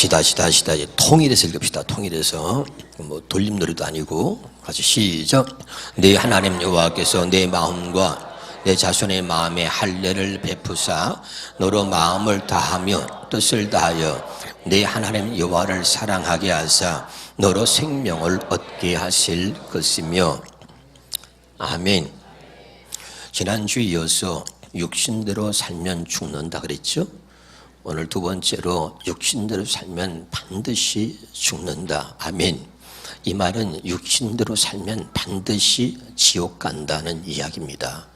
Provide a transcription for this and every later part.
시다 통일해서 읽읍시다. 통일해서 뭐 돌림 노래도 아니고 같이 시작. 내 하나님 여호와께서 내 마음과 내 자손의 마음에 할례를 베푸사 너로 마음을 다하며 뜻을 다하여 내 하나님 여호와를 사랑하게 하사 너로 생명을 얻게 하실 것이며. 아멘. 지난주에 이어서 육신대로 살면 죽는다 그랬죠? 오늘 두 번째로 육신대로 살면 반드시 죽는다. 아멘. 이 말은 육신대로 살면 반드시 지옥 간다는 이야기입니다.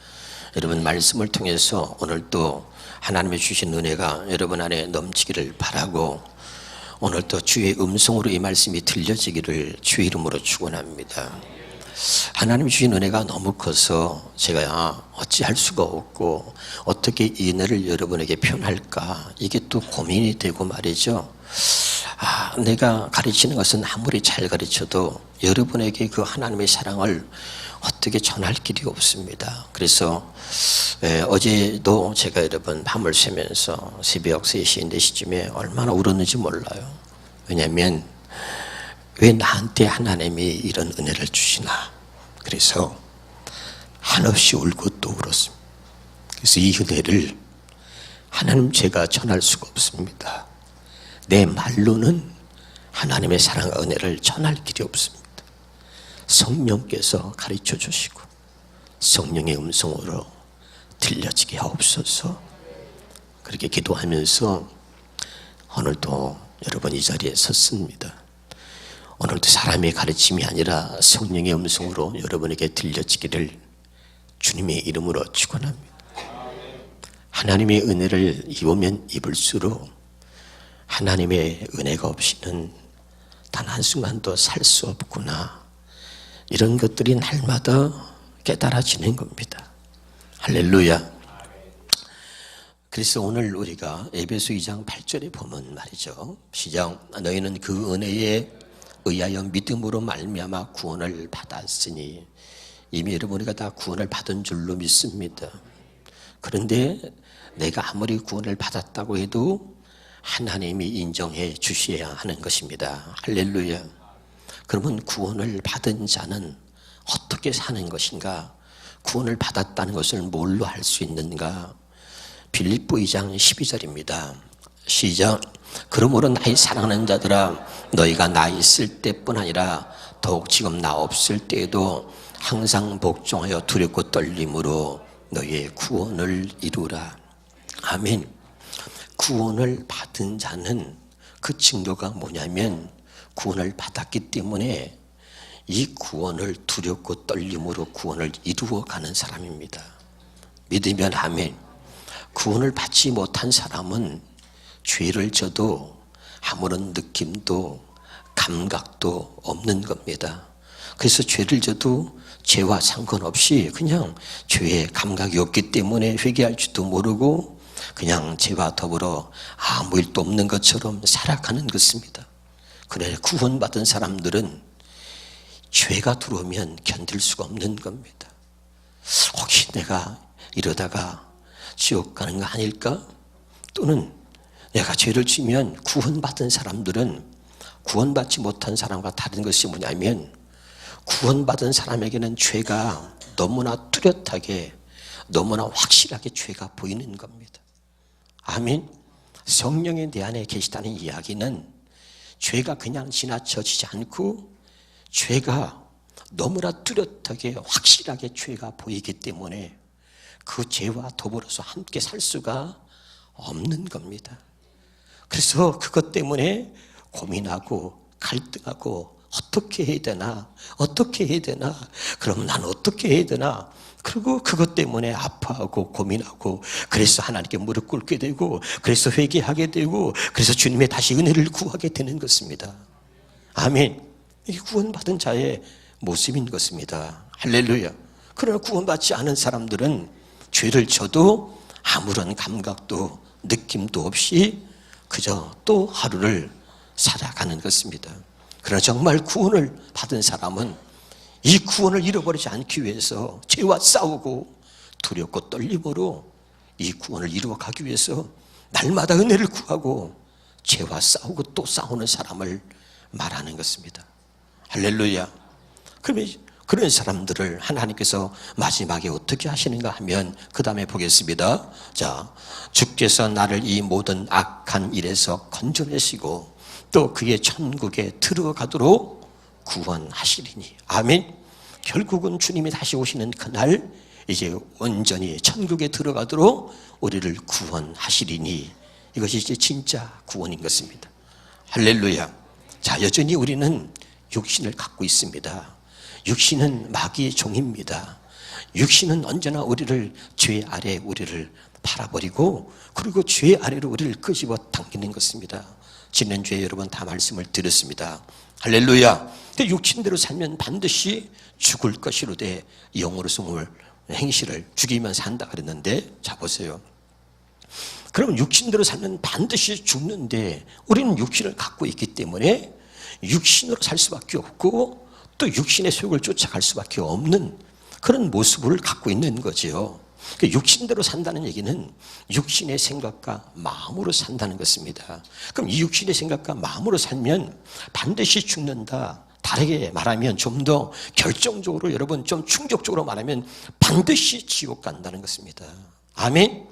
여러분, 말씀을 통해서 오늘 또 하나님의 주신 은혜가 여러분 안에 넘치기를 바라고, 오늘 또 주의 음성으로 이 말씀이 들려지기를 주의 이름으로 축원합니다. 하나님 주신 은혜가 너무 커서 제가 어찌할 수가 없고 어떻게 이 은혜를 여러분에게 표현할까, 이게 또 고민이 되고 말이죠. 내가 가르치는 것은 아무리 잘 가르쳐도 여러분에게 그 하나님의 사랑을 어떻게 전할 길이 없습니다. 그래서 어제도 제가 여러분 밤을 새면서 새벽 3시, 4시쯤에 얼마나 울었는지 몰라요. 왜냐하면 왜 나한테 하나님이 이런 은혜를 주시나. 그래서 한없이 울고 또 울었습니다. 그래서 이 은혜를 하나님 제가 전할 수가 없습니다. 내 말로는 하나님의 사랑과 은혜를 전할 길이 없습니다. 성령께서 가르쳐 주시고 성령의 음성으로 들려지게 하옵소서. 그렇게 기도하면서 오늘도 여러분 이 자리에 섰습니다. 오늘도 사람의 가르침이 아니라 성령의 음성으로 여러분에게 들려지기를 주님의 이름으로 축원합니다. 하나님의 은혜를 입으면 입을수록 하나님의 은혜가 없이는 단 한순간도 살 수 없구나, 이런 것들이 날마다 깨달아지는 겁니다. 할렐루야. 그래서 오늘 우리가 에베소 2장 8절에 보면 말이죠. 시작. 너희는 그 은혜에 의하여 믿음으로 말미암아 구원을 받았으니. 이미 여러분 우리가 다 구원을 받은 줄로 믿습니다. 그런데 내가 아무리 구원을 받았다고 해도 하나님이 인정해 주셔야 하는 것입니다. 할렐루야. 그러면 구원을 받은 자는 어떻게 사는 것인가? 구원을 받았다는 것을 뭘로 할 수 있는가? 빌립보 2장 12절입니다. 시작. 그러므로 나의 사랑하는 자들아, 너희가 나 있을 때뿐 아니라 더욱 지금 나 없을 때에도 항상 복종하여 두렵고 떨림으로 너희의 구원을 이루라. 아멘. 구원을 받은 자는 그 증거가 뭐냐면, 구원을 받았기 때문에 이 구원을 두렵고 떨림으로 구원을 이루어가는 사람입니다. 믿으면 아멘. 구원을 받지 못한 사람은 죄를 져도 아무런 느낌도 감각도 없는 겁니다. 그래서 죄를 져도 죄와 상관없이 그냥 죄의 감각이 없기 때문에 회개할 줄도 모르고 그냥 죄와 더불어 아무 일도 없는 것처럼 살아가는 것입니다. 그런데 구원받은 사람들은 죄가 들어오면 견딜 수가 없는 겁니다. 혹시 내가 이러다가 지옥 가는 거 아닐까? 또는 내가 죄를 지면, 구원받은 사람들은 구원받지 못한 사람과 다른 것이 뭐냐면, 구원받은 사람에게는 죄가 너무나 뚜렷하게, 너무나 확실하게 죄가 보이는 겁니다. 아멘. 성령이 내 안에 계시다는 이야기는 죄가 그냥 지나쳐지지 않고 죄가 너무나 뚜렷하게 확실하게 죄가 보이기 때문에 그 죄와 더불어서 함께 살 수가 없는 겁니다. 그래서 그것 때문에 고민하고 갈등하고 어떻게 해야 되나, 어떻게 해야 되나, 그럼 난 어떻게 해야 되나, 그리고 그것 때문에 아파하고 고민하고, 그래서 하나님께 무릎 꿇게 되고, 그래서 회개하게 되고, 그래서 주님의 다시 은혜를 구하게 되는 것입니다. 아멘. 이게 구원받은 자의 모습인 것입니다. 할렐루야. 그러나 구원받지 않은 사람들은 죄를 져도 아무런 감각도 느낌도 없이 그저 또 하루를 살아가는 것입니다. 그러나 정말 구원을 받은 사람은 이 구원을 잃어버리지 않기 위해서 죄와 싸우고 두렵고 떨림으로 이 구원을 이루어가기 위해서 날마다 은혜를 구하고 죄와 싸우고 또 싸우는 사람을 말하는 것입니다. 할렐루야. 그러면 그런 사람들을 하나님께서 마지막에 어떻게 하시는가 하면 그 다음에 보겠습니다. 자, 주께서 나를 이 모든 악한 일에서 건져내시고 또 그의 천국에 들어가도록 구원하시리니. 아멘. 결국은 주님이 다시 오시는 그날 이제 온전히 천국에 들어가도록 우리를 구원하시리니, 이것이 이제 진짜 구원인 것입니다. 할렐루야. 자, 여전히 우리는 육신을 갖고 있습니다. 육신은 마귀의 종입니다. 육신은 언제나 우리를 죄 아래 우리를 팔아버리고 그리고 죄 아래로 우리를 끄집어 당기는 것입니다. 지난주에 여러분 다 말씀을 드렸습니다. 할렐루야. 근데 육신대로 살면 반드시 죽을 것이로되 영으로서 몸을 행실을 죽이면 산다 그랬는데, 자 보세요. 그러면 육신대로 살면 반드시 죽는데 우리는 육신을 갖고 있기 때문에 육신으로 살 수밖에 없고 또 육신의 소욕을 쫓아갈 수밖에 없는 그런 모습을 갖고 있는 거죠. 육신대로 산다는 얘기는 육신의 생각과 마음으로 산다는 것입니다. 그럼 이 육신의 생각과 마음으로 살면 반드시 죽는다. 다르게 말하면 좀 더 결정적으로, 여러분 좀 충격적으로 말하면 반드시 지옥 간다는 것입니다. 아멘.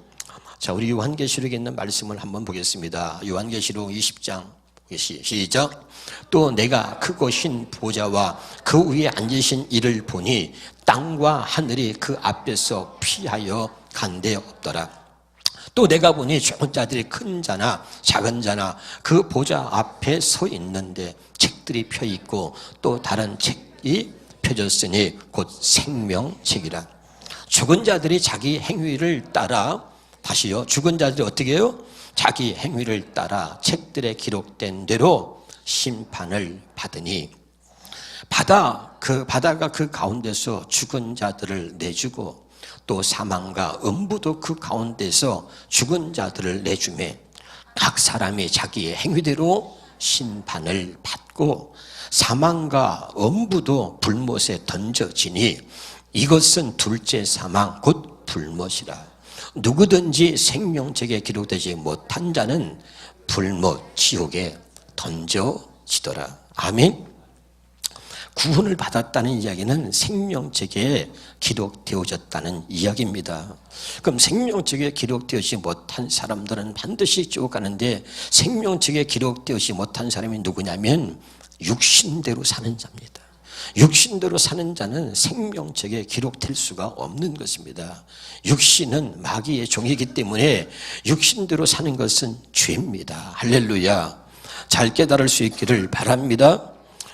자, 우리 요한계시록에 있는 말씀을 한번 보겠습니다. 요한계시록 20장 시작. 또 내가 크고 신 보좌와 그 위에 앉으신 이를 보니 땅과 하늘이 그 앞에서 피하여 간 데 없더라. 또 내가 보니 좋은 자들이 큰 자나 작은 자나 그 보좌 앞에 서 있는데 책들이 펴 있고 또 다른 책이 펴졌으니 곧 생명책이라. 죽은 자들이 자기 행위를 따라, 다시요, 죽은 자들이 어떻게 해요? 자기 행위를 따라 책들에 기록된 대로 심판을 받으니, 바다가 그 가운데서 죽은 자들을 내주고 또 사망과 음부도 그 가운데서 죽은 자들을 내주매 각 사람이 자기의 행위대로 심판을 받고 사망과 음부도 불못에 던져지니 이것은 둘째 사망 곧 불못이라. 누구든지 생명책에 기록되지 못한 자는 불못 지옥에 던져지더라. 아멘. 구원을 받았다는 이야기는 생명책에 기록되어졌다는 이야기입니다. 그럼 생명책에 기록되어지지 못한 사람들은 반드시 지옥 가는데, 생명책에 기록되어지지 못한 사람이 누구냐면 육신대로 사는 자입니다. 육신대로 사는 자는 생명책에 기록될 수가 없는 것입니다. 육신은 마귀의 종이기 때문에 육신대로 사는 것은 죄입니다. 할렐루야. 잘 깨달을 수 있기를 바랍니다.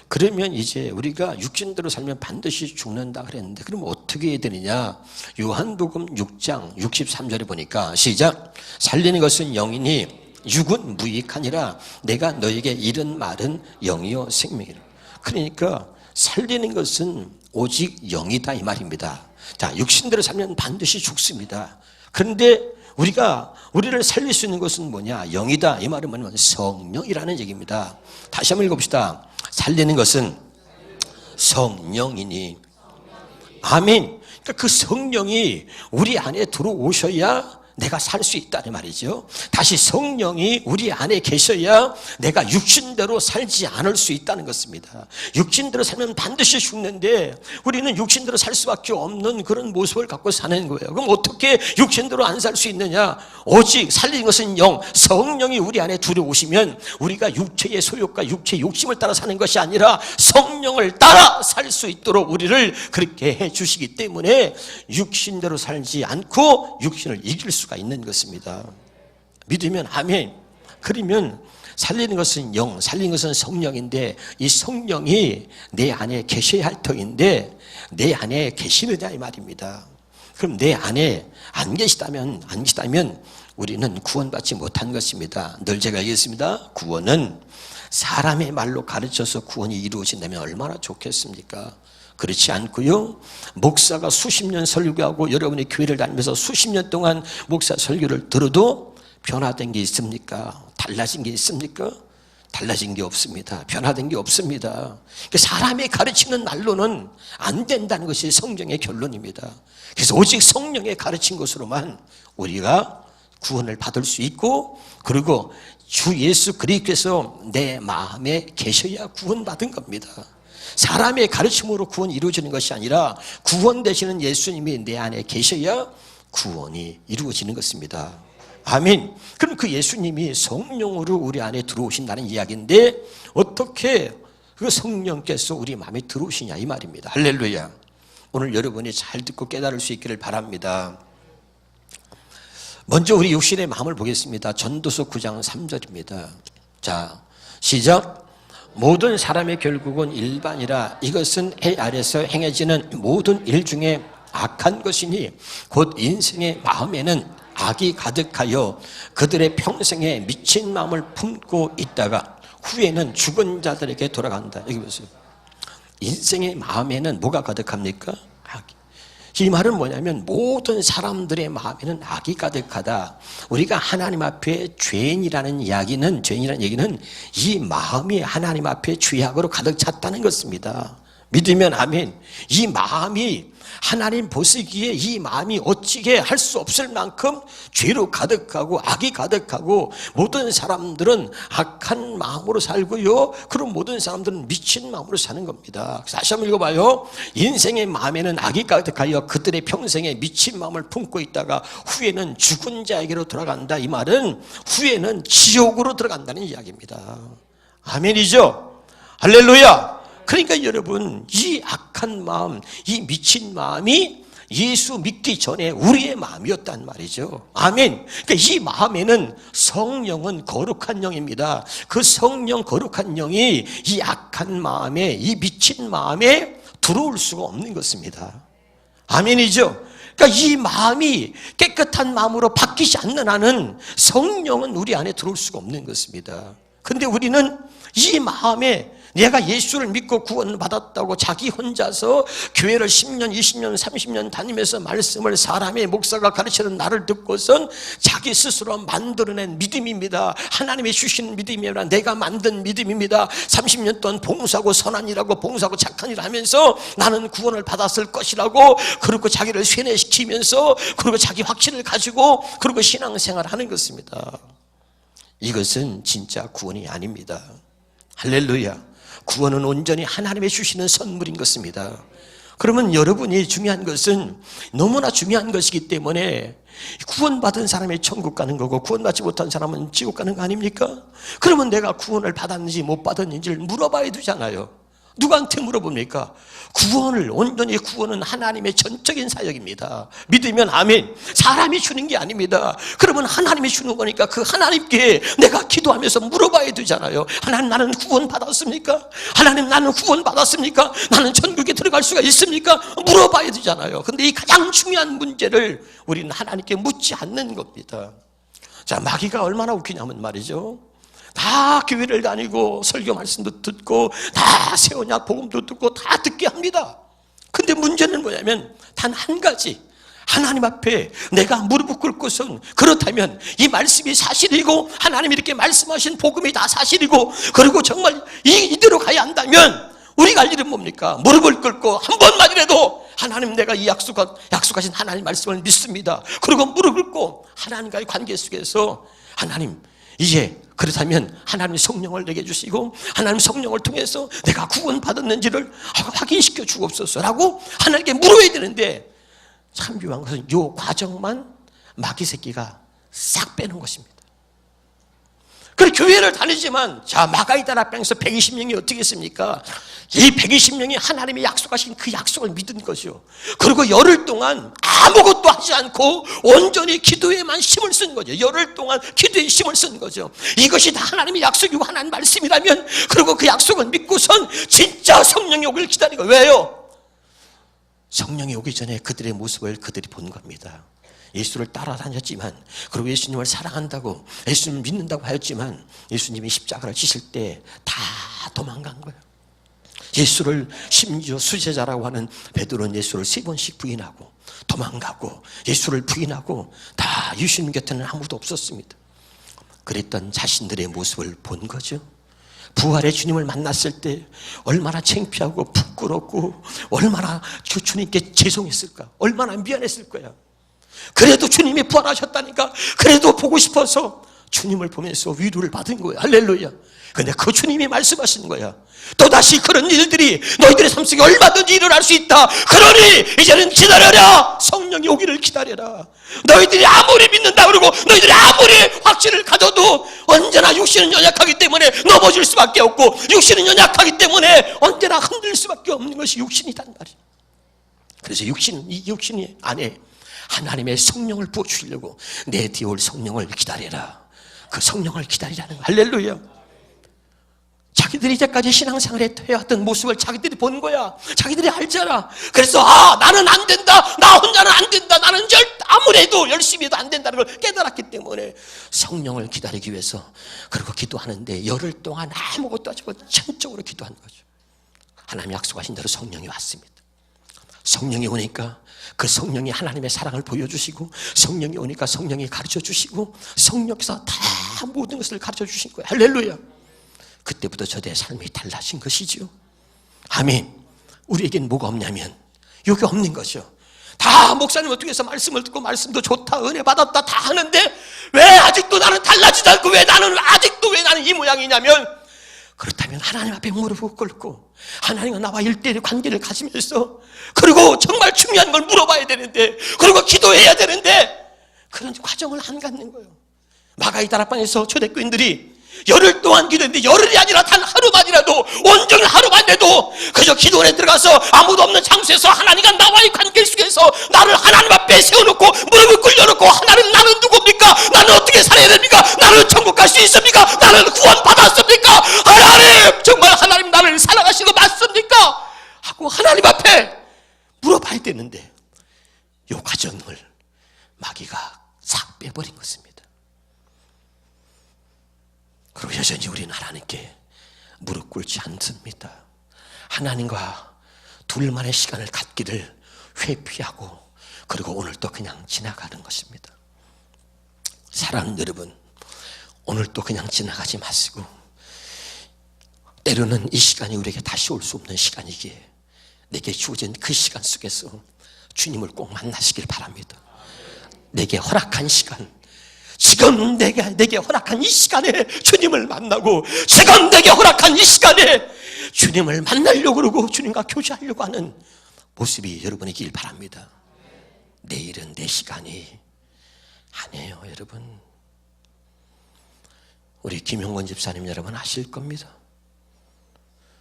그러면 이제 우리가 육신대로 살면 반드시 죽는다 그랬는데, 그럼 어떻게 해야 되느냐? 요한복음 6장 63절에 보니까 시작. 살리는 것은 영이니 육은 무익하니라. 내가 너에게 이른 말은 영이요 생명이라. 그러니까 살리는 것은 오직 영이다 이 말입니다. 자, 육신대로 살면 반드시 죽습니다. 그런데 우리를 살릴 수 있는 것은 뭐냐? 영이다. 이 말은 뭐냐면 성령이라는 얘기입니다. 다시 한번 읽어봅시다. 살리는 것은 성령이니. 아멘. 그러니까 그 성령이 우리 안에 들어오셔야 내가 살 수 있다는 말이죠. 다시 성령이 우리 안에 계셔야 내가 육신대로 살지 않을 수 있다는 것입니다. 육신대로 살면 반드시 죽는데 우리는 육신대로 살 수밖에 없는 그런 모습을 갖고 사는 거예요. 그럼 어떻게 육신대로 안 살 수 있느냐? 오직 살리는 것은 영, 성령이 우리 안에 들어오시면 우리가 육체의 소욕과 육체의 욕심을 따라 사는 것이 아니라 성령을 따라 살 수 있도록 우리를 그렇게 해 주시기 때문에 육신대로 살지 않고 육신을 이길 수가 있는 것입니다. 믿으면 아멘. 그러면 살리는 것은 영, 살리는 것은 성령인데 이 성령이 내 안에 계셔야 할 터인데 내 안에 계시느냐 이 말입니다. 그럼 내 안에 안 계시다면 우리는 구원받지 못한 것입니다. 늘 제가 얘기했습니다. 구원은 사람의 말로 가르쳐서 구원이 이루어진다면 얼마나 좋겠습니까? 그렇지 않고요. 목사가 수십 년 설교하고 여러분이 교회를 다니면서 수십 년 동안 목사 설교를 들어도 변화된 게 있습니까? 달라진 게 있습니까? 달라진 게 없습니다. 변화된 게 없습니다. 사람이 가르치는 말로는 안 된다는 것이 성경의 결론입니다. 그래서 오직 성령의 가르친 것으로만 우리가 구원을 받을 수 있고, 그리고 주 예수 그리스도께서 내 마음에 계셔야 구원받은 겁니다. 사람의 가르침으로 구원이 이루어지는 것이 아니라 구원 되시는 예수님이 내 안에 계셔야 구원이 이루어지는 것입니다. 아멘. 그럼 그 예수님이 성령으로 우리 안에 들어오신다는 이야기인데 어떻게 그 성령께서 우리 마음에 들어오시냐 이 말입니다. 할렐루야. 오늘 여러분이 잘 듣고 깨달을 수 있기를 바랍니다. 먼저 우리 육신의 마음을 보겠습니다. 전도서 9장 3절입니다. 자, 시작. 모든 사람의 결국은 일반이라 이것은 해 아래서 행해지는 모든 일 중에 악한 것이니 곧 인생의 마음에는 악이 가득하여 그들의 평생에 미친 마음을 품고 있다가 후에는 죽은 자들에게 돌아간다. 여기 보세요. 인생의 마음에는 뭐가 가득합니까? 악이. 이 말은 뭐냐면 모든 사람들의 마음에는 악이 가득하다. 우리가 하나님 앞에 죄인이라는 얘기는 이 마음이 하나님 앞에 죄악으로 가득 찼다는 것입니다. 믿으면 아멘. 이 마음이 하나님 보시기에 이 마음이 어찌게 할 수 없을 만큼 죄로 가득하고 악이 가득하고 모든 사람들은 악한 마음으로 살고요. 그럼 모든 사람들은 미친 마음으로 사는 겁니다. 다시 한번 읽어봐요. 인생의 마음에는 악이 가득하여 그들의 평생에 미친 마음을 품고 있다가 후에는 죽은 자에게로 돌아간다. 이 말은 후에는 지옥으로 들어간다는 이야기입니다. 아멘이죠? 할렐루야. 그러니까 여러분, 이 악한 마음, 이 미친 마음이 예수 믿기 전에 우리의 마음이었단 말이죠. 아멘. 그러니까 이 마음에는 성령은 거룩한 영입니다. 그 성령 거룩한 영이 이 악한 마음에, 이 미친 마음에 들어올 수가 없는 것입니다. 아멘이죠. 그러니까 이 마음이 깨끗한 마음으로 바뀌지 않는 한은 성령은 우리 안에 들어올 수가 없는 것입니다. 근데 우리는 이 마음에 내가 예수를 믿고 구원받았다고 자기 혼자서 교회를 10년, 20년, 30년 다니면서 말씀을 사람의 목사가 가르치는 나를 듣고선 자기 스스로 만들어낸 믿음입니다. 하나님이 주신 믿음이 아니라 내가 만든 믿음입니다. 30년 동안 봉사하고 선한 일하고 봉사하고 착한 일을 하면서 나는 구원을 받았을 것이라고 그리고 자기를 세뇌시키면서 그리고 자기 확신을 가지고 그리고 신앙생활을 하는 것입니다. 이것은 진짜 구원이 아닙니다. 할렐루야. 구원은 온전히 하나님이 주시는 선물인 것입니다. 그러면 여러분이 중요한 것은 너무나 중요한 것이기 때문에 구원받은 사람이 천국 가는 거고 구원받지 못한 사람은 지옥 가는 거 아닙니까? 그러면 내가 구원을 받았는지 못 받았는지를 물어봐야 되잖아요. 누구한테 물어봅니까? 온전히 구원은 하나님의 전적인 사역입니다. 믿으면 아멘. 사람이 주는 게 아닙니다. 그러면 하나님이 주는 거니까 그 하나님께 내가 기도하면서 물어봐야 되잖아요. 하나님, 나는 구원 받았습니까? 하나님, 나는 구원 받았습니까? 나는 천국에 들어갈 수가 있습니까? 물어봐야 되잖아요. 근데 이 가장 중요한 문제를 우리는 하나님께 묻지 않는 겁니다. 자, 마귀가 얼마나 웃기냐면 말이죠. 다 교회를 다니고 설교 말씀도 듣고 다 세원약 복음도 듣고 다 듣게 합니다. 근데 문제는 뭐냐면 단 한 가지, 하나님 앞에 내가 무릎을 꿇을 것은 그렇다면 이 말씀이 사실이고 하나님이 이렇게 말씀하신 복음이 다 사실이고 그리고 정말 이대로 가야 한다면 우리가 할 일은 뭡니까? 무릎을 꿇고 한 번만이라도 하나님, 내가 이 약속하신 하나님 말씀을 믿습니다. 그리고 무릎을 꿇고 하나님과의 관계 속에서 하나님, 이제 그렇다면 하나님 성령을 내게 주시고 하나님 성령을 통해서 내가 구원받았는지를 확인시켜 주옵소서라고 하나님께 물어야 되는데 참 묘한 것은 이 과정만 마귀 새끼가 싹 빼는 것입니다. 그래 교회를 다니지만 자 마가이다 앞에서 120명이 어떻게 했습니까? 이 120명이 하나님이 약속하신 그 약속을 믿은 것이요. 그리고 열흘 동안 아무것도 하지 않고 온전히 기도에만 힘을 쓴 거죠. 열흘 동안 기도에 힘을 쓴 거죠. 이것이 다 하나님의 약속이고 하나님 말씀이라면 그리고 그 약속을 믿고선 진짜 성령이 오길 기다리고 왜요? 성령이 오기 전에 그들의 모습을 그들이 본 겁니다. 예수를 따라다녔지만 그리고 예수님을 사랑한다고 예수님을 믿는다고 하였지만 예수님이 십자가를 지실 때 다 도망간 거예요. 예수를 심지어 수제자라고 하는 베드로는 예수를 3번씩 부인하고 도망가고 예수를 부인하고 다 예수님 곁에는 아무도 없었습니다. 그랬던 자신들의 모습을 본 거죠. 부활의 주님을 만났을 때 얼마나 창피하고 부끄럽고 얼마나 주님께 죄송했을까, 얼마나 미안했을 거야. 그래도 주님이 부활하셨다니까 그래도 보고 싶어서 주님을 보면서 위로를 받은 거야. 할렐루야. 근데 그 주님이 말씀하시는 거야. 또다시 그런 일들이 너희들의 삶 속에 얼마든지 일어날 수 있다. 그러니 이제는 기다려라. 성령이 오기를 기다려라. 너희들이 아무리 믿는다 그러고 너희들이 아무리 확신을 가져도 언제나 육신은 연약하기 때문에 넘어질 수밖에 없고, 육신은 연약하기 때문에 언제나 흔들릴 수밖에 없는 것이 육신이란 말이야. 그래서 이 육신이 안에 하나님의 성령을 부어주시려고 내 뒤에 올 성령을 기다려라. 그 성령을 기다리라는 거야. 할렐루야. 자기들이 이제까지 신앙생활에 해왔던 모습을 자기들이 본 거야. 자기들이 알잖아. 그래서 나는 안 된다. 나 혼자는 안 된다. 나는 아무리 해도 열심히 해도 안 된다는 걸 깨달았기 때문에 성령을 기다리기 위해서 그리고 기도하는데 열흘 동안 아무것도 하지 않고 전적으로 기도한 거죠. 하나님이 약속하신 대로 성령이 왔습니다. 성령이 오니까 그 성령이 하나님의 사랑을 보여주시고, 성령이 오니까 성령이 가르쳐주시고, 성령께서 다 모든 것을 가르쳐주신 거예요. 할렐루야. 그때부터 저들의 삶이 달라진 것이죠. 아멘. 우리에겐 뭐가 없냐면 여기 없는 거죠. 다 목사님 어떻게 해서 말씀을 듣고 말씀도 좋다, 은혜 받았다 다 하는데 왜 아직도 나는 달라지지 않고 왜 나는 이 모양이냐면, 그렇다면 하나님 앞에 무릎을 꿇고 하나님과 나와 일대일의 관계를 가지면서, 그리고 정말 중요한 걸 물어봐야 되는데, 그리고 기도해야 되는데 그런 과정을 안 갖는 거예요. 마가이 다락방에서 초대교인들이 열흘 동안 기도했는데, 열흘이 아니라 단 하루만이라도, 온종일 하루만이라도 그저 기도원에 들어가서 아무도 없는 장소에서 하나님과 나와의 관계 속에서 나를 하나님 앞에 세워놓고 무릎을 꿇려놓고, 하나님 나는 누굽니까? 나는 어떻게 살아야 됩니까? 나는 천국 갈 수 있습니까? 나는 구원 받았습니까? 하나님, 정말 하나님 나를 사랑하시는 거 맞습니까? 하고 하나님 앞에 물어봐야 되는데, 이 과정을 마귀가 싹 빼버린 것입니다. 그리고 여전히 우리는 하나님께 무릎 꿇지 않습니다. 하나님과 둘만의 시간을 갖기를 회피하고, 그리고 오늘도 그냥 지나가는 것입니다. 사랑하는 여러분, 오늘도 그냥 지나가지 마시고, 때로는 이 시간이 우리에게 다시 올 수 없는 시간이기에 내게 주어진 그 시간 속에서 주님을 꼭 만나시길 바랍니다. 내게 허락한 시간, 지금 내게 허락한 이 시간에 주님을 만나고, 지금 내게 허락한 이 시간에 주님을 만나려고 그러고 주님과 교제하려고 하는 모습이 여러분이길 바랍니다. 내일은 내 시간이 아니에요, 여러분. 우리 김용건 집사님 여러분 아실 겁니다.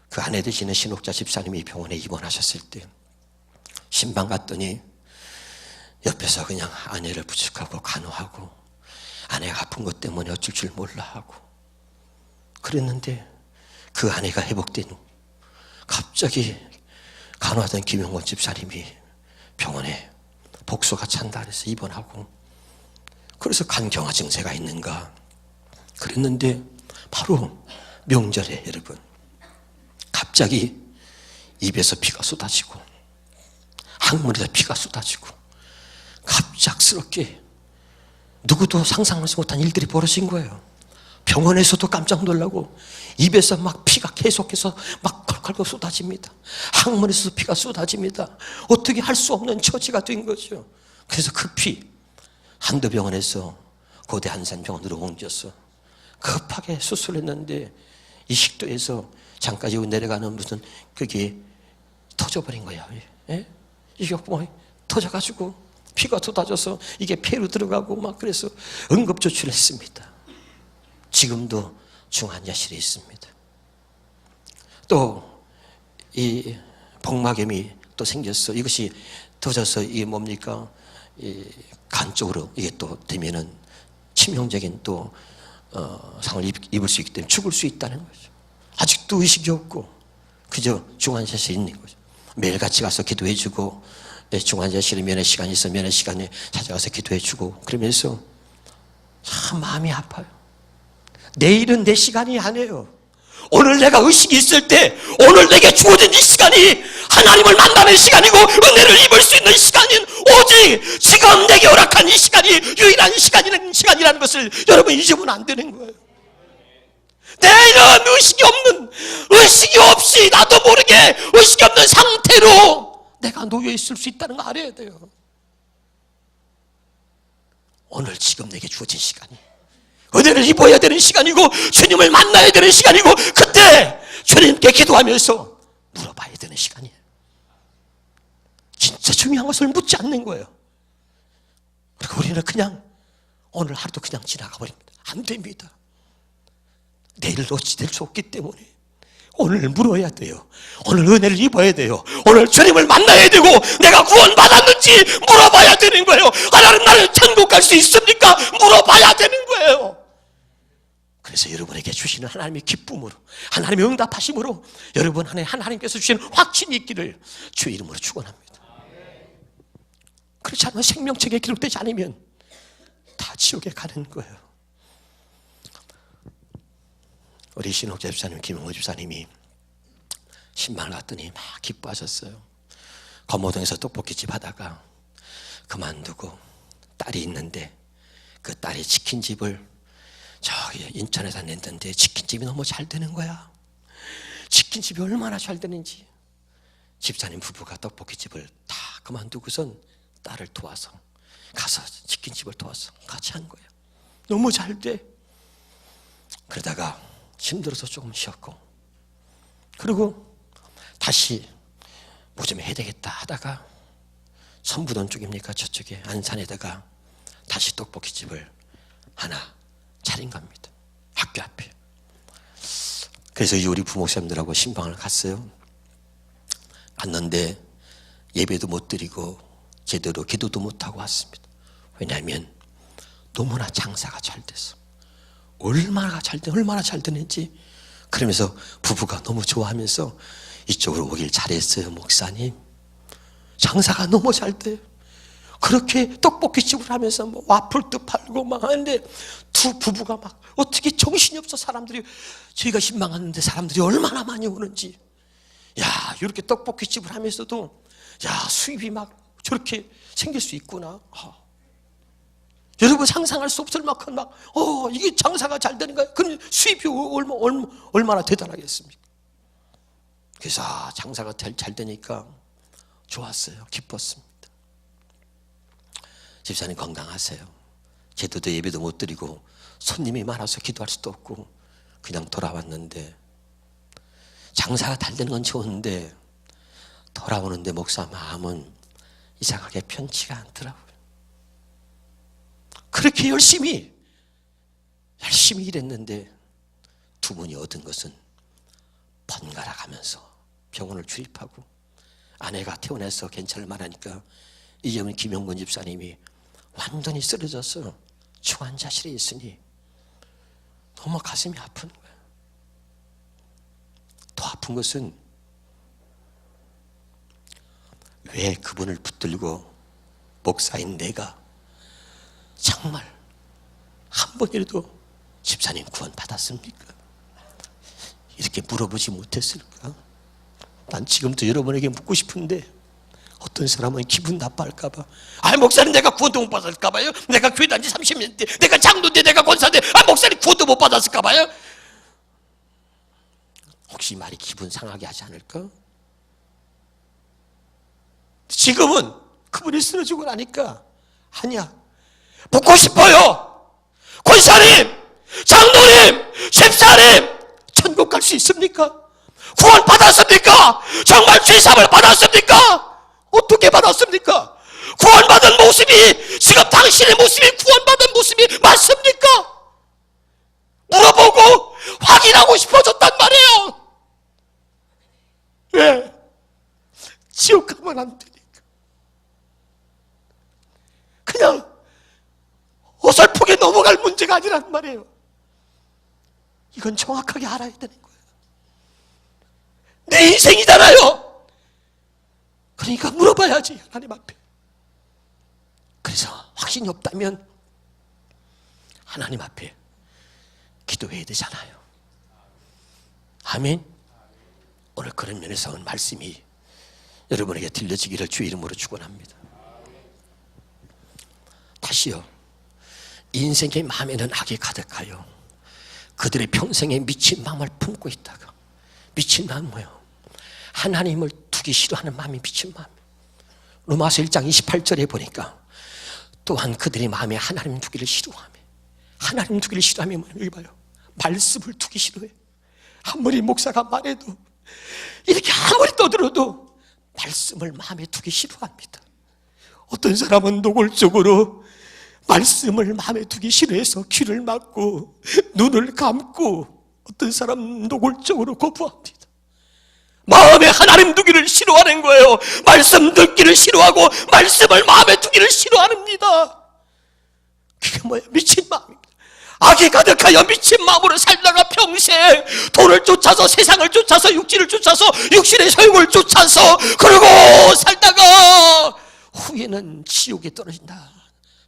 그 아내 되시는 신옥자 집사님이 병원에 입원하셨을 때 신방 갔더니 옆에서 그냥 아내를 부축하고 간호하고, 아내가 아픈 것 때문에 어쩔 줄 몰라 하고 그랬는데, 그 아내가 회복된 후 갑자기 간호하던 김용건 집사님이 병원에 복소가 찬다 그래서 입원하고, 그래서 간경화 증세가 있는가 그랬는데, 바로 명절에 여러분 갑자기 입에서 피가 쏟아지고 항문에서 피가 쏟아지고, 갑작스럽게 누구도 상상하지 못한 일들이 벌어진 거예요. 병원에서도 깜짝 놀라고, 입에서 막 피가 계속해서 막 컬컬 쏟아집니다. 항문에서도 피가 쏟아집니다. 어떻게 할 수 없는 처지가 된 거죠. 그래서 급히 한도병원에서 고대 한산병원으로 옮겨서 급하게 수술했는데, 이 식도에서 장까지 내려가는 무슨 그게 터져버린 거야. 예? 이게 뭐 터져가지고 피가 쏟아져서 이게 폐로 들어가고 막, 그래서 응급조치를 했습니다. 지금도 중환자실에 있습니다. 또 이 복막염이 또 생겼어. 이것이 터져서 이게 뭡니까? 이 간 쪽으로 이게 또 되면은 치명적인 또 상을 입을 수 있기 때문에 죽을 수 있다는 거죠. 아직도 의식이 없고 그저 중환자실에 있는 거죠. 매일같이 가서 기도해주고, 중환자실에 면회 시간이 있어 면회 시간에 찾아가서 기도해주고, 그러면서 참 마음이 아파요. 내일은 내 시간이 아니에요. 오늘 내가 의식이 있을 때, 오늘 내게 주어진 이 시간이 하나님을 만나는 시간이고 은혜를 입을 수 있는 시간인, 오직 지금 내게 허락한 이 시간이 유일한 시간이라는 것을 여러분 잊으면 안 되는 거예요. 내일은 의식이 없이 나도 모르게 의식이 없는 상태로 내가 놓여 있을 수 있다는 거 알아야 돼요. 오늘 지금 내게 주어진 시간이 은혜를 입어야 되는 시간이고 주님을 만나야 되는 시간이고 그때 주님께 기도하면서 물어봐야 되는 시간이에요. 진짜 중요한 것을 묻지 않는 거예요. 그리고 우리는 그냥 오늘 하루도 그냥 지나가 버립니다. 안 됩니다. 내일을 어찌될 수 없기 때문에 오늘 물어야 돼요. 오늘 은혜를 입어야 돼요. 오늘 주님을 만나야 되고 내가 구원받았는지 물어봐야 되는 거예요. 하나님 나는 천국 갈 수 있습니까? 물어봐야 되는 거예요. 그래서 여러분에게 주시는 하나님의 기쁨으로, 하나님의 응답하심으로 여러분 안에 하나님께서 주시는 확신이 있기를 주의 이름으로 축원합니다. 그렇지 않으면 생명책에 기록되지 않으면 다 지옥에 가는 거예요. 우리 신옥 집사님, 김용호 집사님이 신방을 갔더니 막 기뻐하셨어요. 검호동에서 떡볶이집 하다가 그만두고 딸이 있는데 그 딸이 치킨집을 저기 인천에서 냈는데 치킨집이 너무 잘 되는 거야. 치킨집이 얼마나 잘 되는지. 집사님 부부가 떡볶이집을 다 그만두고선 딸을 도와서 가서 치킨집을 도와서 같이 한 거예요. 너무 잘 돼. 그러다가 힘들어서 조금 쉬었고 그리고 다시 뭐 좀 해야 되겠다 하다가 선부동 쪽입니까? 저쪽에 안산에다가 다시 떡볶이집을 하나 차린 겁니다. 학교 앞에. 그래서 우리 부목사님들하고 신방을 갔어요. 갔는데 예배도 못 드리고 제대로 기도도 못하고 왔습니다. 왜냐하면 너무나 장사가 잘 돼서 얼마나 잘 되는지. 그러면서 부부가 너무 좋아하면서 이쪽으로 오길 잘했어요 목사님. 장사가 너무 잘 돼요. 그렇게 떡볶이집을 하면서 뭐 와플도 팔고 막 하는데 두 부부가 막 어떻게 정신이 없어. 사람들이 저희가 신방하는데 사람들이 얼마나 많이 오는지. 야 이렇게 떡볶이집을 하면서도 야 수입이 막 저렇게 생길 수 있구나. 여러분 상상할 수 없을 만큼 막 이게 장사가 잘 되는 거야. 그럼 수입이 얼마나 대단하겠습니까? 그래서 장사가 잘 되니까 좋았어요. 기뻤습니다. 집사님 건강하세요. 제대로 예배도 못 드리고 손님이 많아서 기도할 수도 없고 그냥 돌아왔는데 장사가 잘 되는 건 좋은데 돌아오는데 목사 마음은 이상하게 편치가 않더라고요. 그렇게 열심히 일했는데 두 분이 얻은 것은 번갈아 가면서 병원을 출입하고 아내가 퇴원해서 괜찮을 만하니까 이제는 김용근 집사님이 완전히 쓰러져서 중환자실에 있으니 너무 가슴이 아픈 거예요. 더 아픈 것은 왜 그분을 붙들고 목사인 내가 정말 한 번이라도 집사님 구원 받았습니까? 이렇게 물어보지 못했을까? 난 지금도 여러분에게 묻고 싶은데 어떤 사람은 기분 나빠할까봐 목사님 내가 구원도 못 받았을까봐요? 내가 교회 다닌 지 30년인데 내가 장로인데 내가 권사인데 목사님 구원도 못 받았을까봐요? 혹시 말이 기분 상하게 하지 않을까? 지금은 그분이 쓰러지고 나니까 아니야 묻고 싶어요. 권사님, 장로님, 집사님 천국 갈 수 있습니까? 구원 받았습니까? 정말 죄사함을 받았습니까? 어떻게 받았습니까? 구원받은 모습이 지금 당신의 모습이 구원받은 모습이 맞습니까? 물어보고 확인하고 싶어졌단 말이에요. 왜? 지옥 가면 안 되니까. 그냥 어설프게 넘어갈 문제가 아니란 말이에요. 이건 정확하게 알아야 되는 거예요. 내 인생이잖아요. 그러니까 물어봐야지 하나님 앞에. 그래서 확신이 없다면 하나님 앞에 기도해야 되잖아요. 아멘. 오늘 그런 면에서 온 말씀이 여러분에게 들려지기를 주의 이름으로 축원합니다. 다시요. 인생의 마음에는 악이 가득하여 그들의 평생에 미친 마음을 품고 있다가 미친 마음은 뭐예요? 하나님을 두기 싫어하는 마음이 미친 마음. 로마서 1장 28절에 보니까 또한 그들의 마음에 하나님 두기를 싫어하며 하나님 두기를 싫어하면 여기 봐요, 말씀을 두기 싫어해. 아무리 목사가 말해도, 이렇게 아무리 떠들어도 말씀을 마음에 두기 싫어합니다. 어떤 사람은 노골적으로 말씀을 마음에 두기 싫어해서 귀를 막고 눈을 감고, 어떤 사람은 노골적으로 거부합니다. 마음에 하나님 두기를 싫어하는 거예요. 말씀 듣기를 싫어하고 말씀을 마음에 두기를 싫어합니다. 그게 뭐예요? 미친 마음입니다. 악이 가득하여 미친 마음으로 살다가 평생 돈을 쫓아서, 세상을 쫓아서, 육신을 쫓아서, 육신의 소용을 쫓아서 그러고 살다가 후에는 지옥에 떨어진다,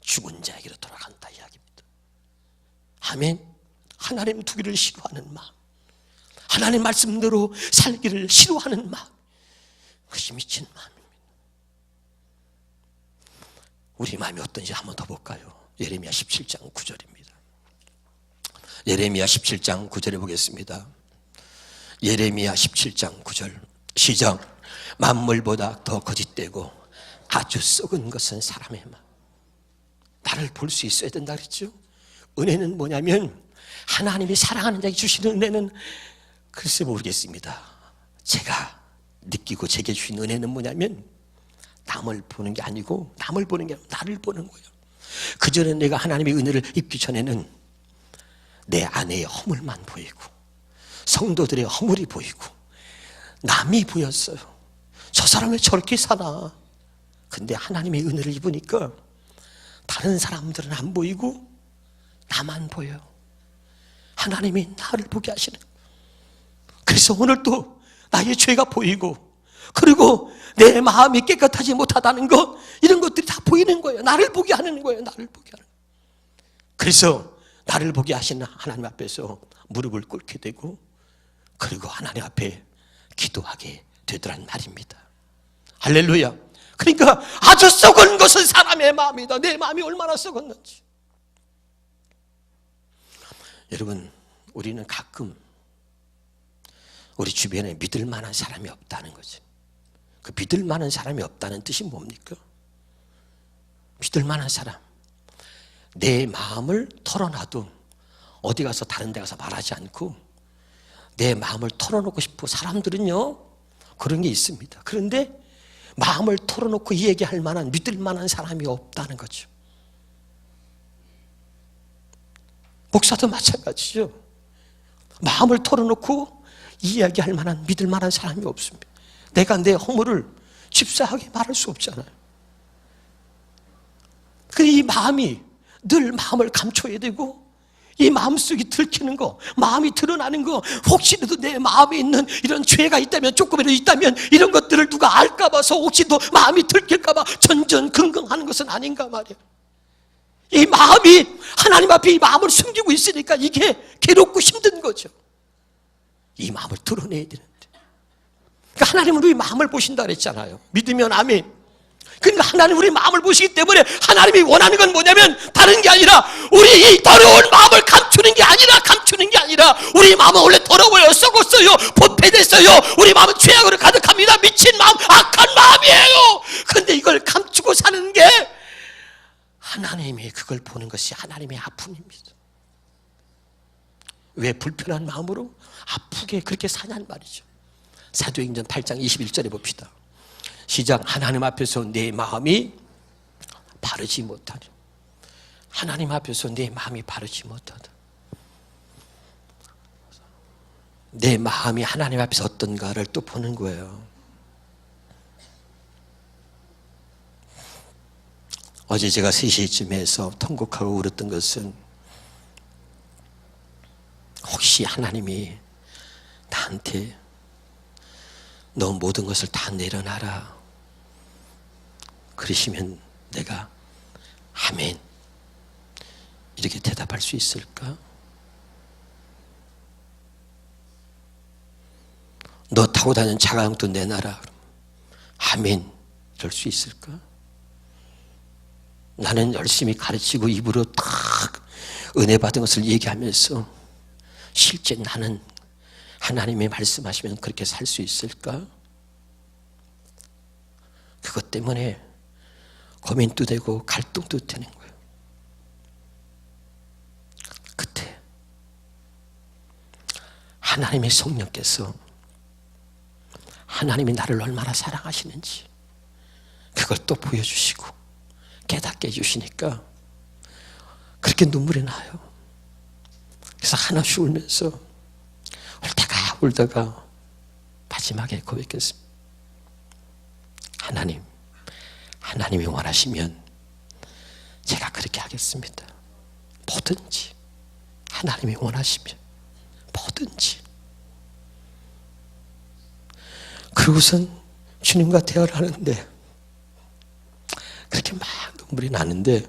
죽은 자에게로 돌아간다 이야기입니다. 아멘. 하나님 두기를 싫어하는 마음, 하나님 말씀대로 살기를 싫어하는 마음, 그것이 미친 마음입니다. 우리 마음이 어떤지 한번 더 볼까요? 예레미야 17장 9절입니다. 예레미야 17장 9절에 보겠습니다. 예레미야 17장 9절 시작. 만물보다 더 거짓되고 아주 썩은 것은 사람의 마음. 나를 볼 수 있어야 된다 그랬죠. 은혜는 뭐냐면, 하나님이 사랑하는 자에게 주시는 은혜는 글쎄 모르겠습니다. 제가 느끼고 제게 주신 은혜는 뭐냐면, 남을 보는 게 아니고, 남을 보는 게 아니고 나를 보는 거예요. 그전에 내가 하나님의 은혜를 입기 전에는 내 안의 허물만 보이고, 성도들의 허물이 보이고, 남이 보였어요. 저 사람 왜 저렇게 사나? 근데 하나님의 은혜를 입으니까 다른 사람들은 안 보이고 나만 보여요. 하나님이 나를 보게 하시는. 그래서 오늘도 나의 죄가 보이고, 그리고 내 마음이 깨끗하지 못하다는 것, 이런 것들이 다 보이는 거예요. 나를 보게 하는 거예요. 나를 보게 하는 거예요. 그래서 나를 보게 하시는 하나님 앞에서 무릎을 꿇게 되고, 그리고 하나님 앞에 기도하게 되더란 말입니다. 할렐루야. 그러니까 아주 썩은 것은 사람의 마음이다. 내 마음이 얼마나 썩었는지. 여러분, 우리는 가끔 우리 주변에 믿을 만한 사람이 없다는 거죠. 그 믿을 만한 사람이 없다는 뜻이 뭡니까? 믿을 만한 사람, 내 마음을 털어놔도 어디 가서 다른 데 가서 말하지 않고 내 마음을 털어놓고 싶고, 사람들은요 그런 게 있습니다. 그런데 마음을 털어놓고 얘기할 만한, 믿을 만한 사람이 없다는 거죠. 목사도 마찬가지죠. 마음을 털어놓고 이야기할 만한, 믿을 만한 사람이 없습니다. 내가 내 허물을 집사하게 말할 수 없잖아요. 이 마음이 늘 마음을 감춰야 되고, 이 마음속이 들키는 거, 마음이 드러나는 거, 혹시라도 내 마음에 있는 이런 죄가 있다면, 조금이라도 있다면 이런 것들을 누가 알까 봐서 혹시도 마음이 들킬까 봐 전전긍긍하는 것은 아닌가 말이에요. 이 마음이 하나님 앞에 이 마음을 숨기고 있으니까 이게 괴롭고 힘든 거죠. 이 마음을 드러내야 되는데, 그러니까 하나님은 우리 마음을 보신다 그랬잖아요. 믿으면 아멘. 그러니까 하나님 우리 마음을 보시기 때문에 하나님이 원하는 건 뭐냐면, 다른 게 아니라 우리 이 더러운 마음을 감추는 게 아니라 우리 마음은 원래 더러워요. 썩었어요. 부패됐어요. 우리 마음은 죄악으로 가득합니다. 미친 마음, 악한 마음이에요. 그런데 이걸 감추고 사는 게, 하나님이 그걸 보는 것이 하나님의 아픔입니다. 왜 불편한 마음으로 아프게 그렇게 사냐는 말이죠. 사도행전 8장 21절에 봅시다. 시작. 하나님 앞에서 내 마음이 바르지 못하리. 하나님 앞에서 내 마음이 바르지 못하다. 내 마음이 하나님 앞에서 어떤가를 또 보는 거예요. 어제 제가 3시쯤 해서 통곡하고 울었던 것은, 혹시 하나님이 나한테 너 모든 것을 다 내려놔라 그러시면 내가 아멘 이렇게 대답할 수 있을까? 너 타고 다니는 자가용도 내놔라 아멘 이럴 수 있을까? 나는 열심히 가르치고 입으로 딱 은혜 받은 것을 얘기하면서 실제 나는 하나님이 말씀하시면 그렇게 살 수 있을까? 그것 때문에 고민도 되고 갈등도 되는 거예요. 하나님의 성령께서 하나님이 나를 얼마나 사랑하시는지 그걸 또 보여주시고 깨닫게 해주시니까 그렇게 눈물이 나요. 그래서 한없이 울면서 울다가 마지막에 고백했습니다. 하나님이 원하시면 제가 그렇게 하겠습니다. 뭐든지 하나님이 원하시면 뭐든지. 그러고선 주님과 대화를 하는데 그렇게 막 눈물이 나는데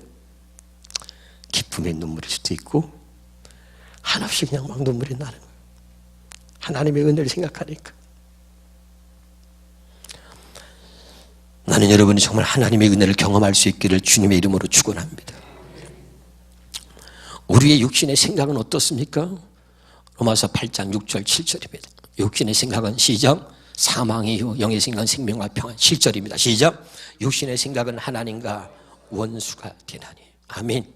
기쁨의 눈물일 수도 있고 한없이 그냥 막 눈물이 나는 거예요. 하나님의 은혜를 생각하니까. 나는 여러분이 정말 하나님의 은혜를 경험할 수 있기를 주님의 이름으로 축원합니다. 우리의 육신의 생각은 어떻습니까? 로마서 8장 6절 7절입니다. 육신의 생각은 시작 사망이요 영의 생각은 생명과 평안. 7절입니다. 시작 육신의 생각은 하나님과 원수가 되나니. 아멘.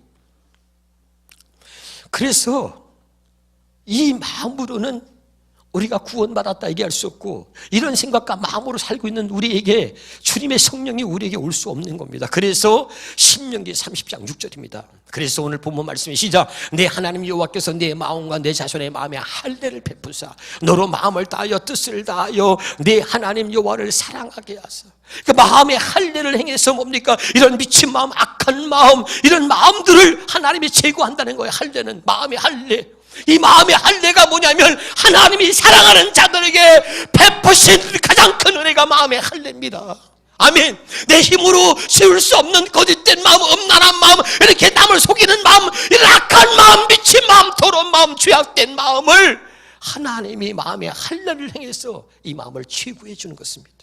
그래서 이 마음으로는 우리가 구원받았다 얘기할 수 없고 이런 생각과 마음으로 살고 있는 우리에게 주님의 성령이 우리에게 올 수 없는 겁니다. 그래서 신명기 30장 6절입니다. 그래서 오늘 본문 말씀이 시작 내 하나님 여호와께서 내 마음과 내 자손의 마음에 할례를 베푸사 너로 마음을 다하여 뜻을 다하여 내 하나님 여호와를 사랑하게 하사. 그 마음의 할례를 행해서 뭡니까? 이런 미친 마음, 악한 마음, 이런 마음들을 하나님이 제거한다는 거예요. 할례는 마음의 할례. 이 마음의 할례가 뭐냐면 하나님이 사랑하는 자들에게 베푸신 가장 큰 은혜가 마음의 할례입니다. 아멘. 내 힘으로 세울 수 없는 거짓된 마음, 음란한 마음, 이렇게 남을 속이는 마음, 이런 악한 마음, 미친 마음, 더러운 마음, 죄악된 마음을 하나님이 마음의 할례를 행해서 이 마음을 치유해 주는 것입니다.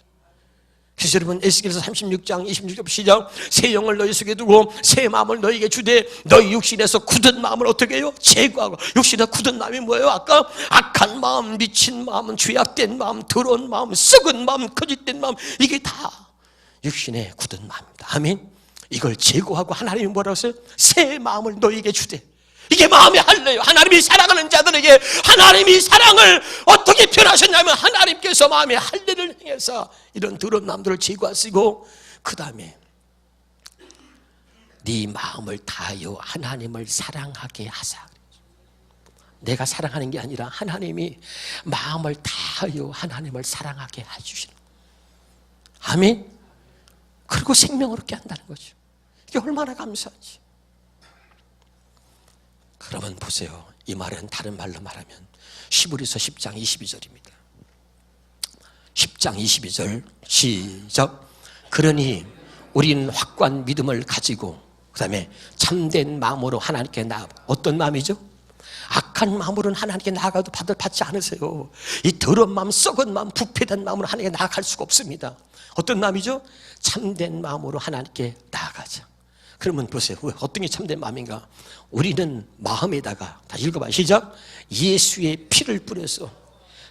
그래서 여러분 에스겔서 36장 26절 시작 새 영을 너희 속에 두고 새 마음을 너희에게 주되 너희 육신에서 굳은 마음을 어떻게 해요? 제거하고. 육신에 굳은 마음이 뭐예요? 아까 악한 마음, 미친 마음, 죄악된 마음, 더러운 마음, 썩은 마음, 거짓된 마음, 이게 다 육신의 굳은 마음입니다. 아멘. 이걸 제거하고 하나님이 뭐라고 했어요? 새 마음을 너희에게 주되. 이게 마음의 할례예요. 하나님이 사랑하는 자들에게 하나님이 사랑을 어떻게 표현하셨냐면 하나님께서 마음의 할례를 행해서 이런 더러운 마음들을 제거하시고 그 다음에 네 마음을 다하여 하나님을 사랑하게 하사. 내가 사랑하는 게 아니라 하나님이 마음을 다하여 하나님을 사랑하게 해주시는. 아멘. 그리고 생명을 얻게 한다는 거죠. 이게 얼마나 감사하지. 그러면 보세요. 이 말은 다른 말로 말하면 히브리서 10장 22절입니다. 10장 22절 시작 그러니 우리는 확고한 믿음을 가지고 그 다음에 참된 마음으로 하나님께 나아가. 어떤 마음이죠? 악한 마음으로는 하나님께 나아가도 받지 않으세요. 이 더러운 마음, 썩은 마음, 부패된 마음으로 하나님께 나아갈 수가 없습니다. 어떤 마음이죠? 참된 마음으로 하나님께 나아가자. 그러면 보세요. 어떤 게 참된 마음인가? 우리는 마음에다가, 다시 읽어봐. 시작. 예수의 피를 뿌려서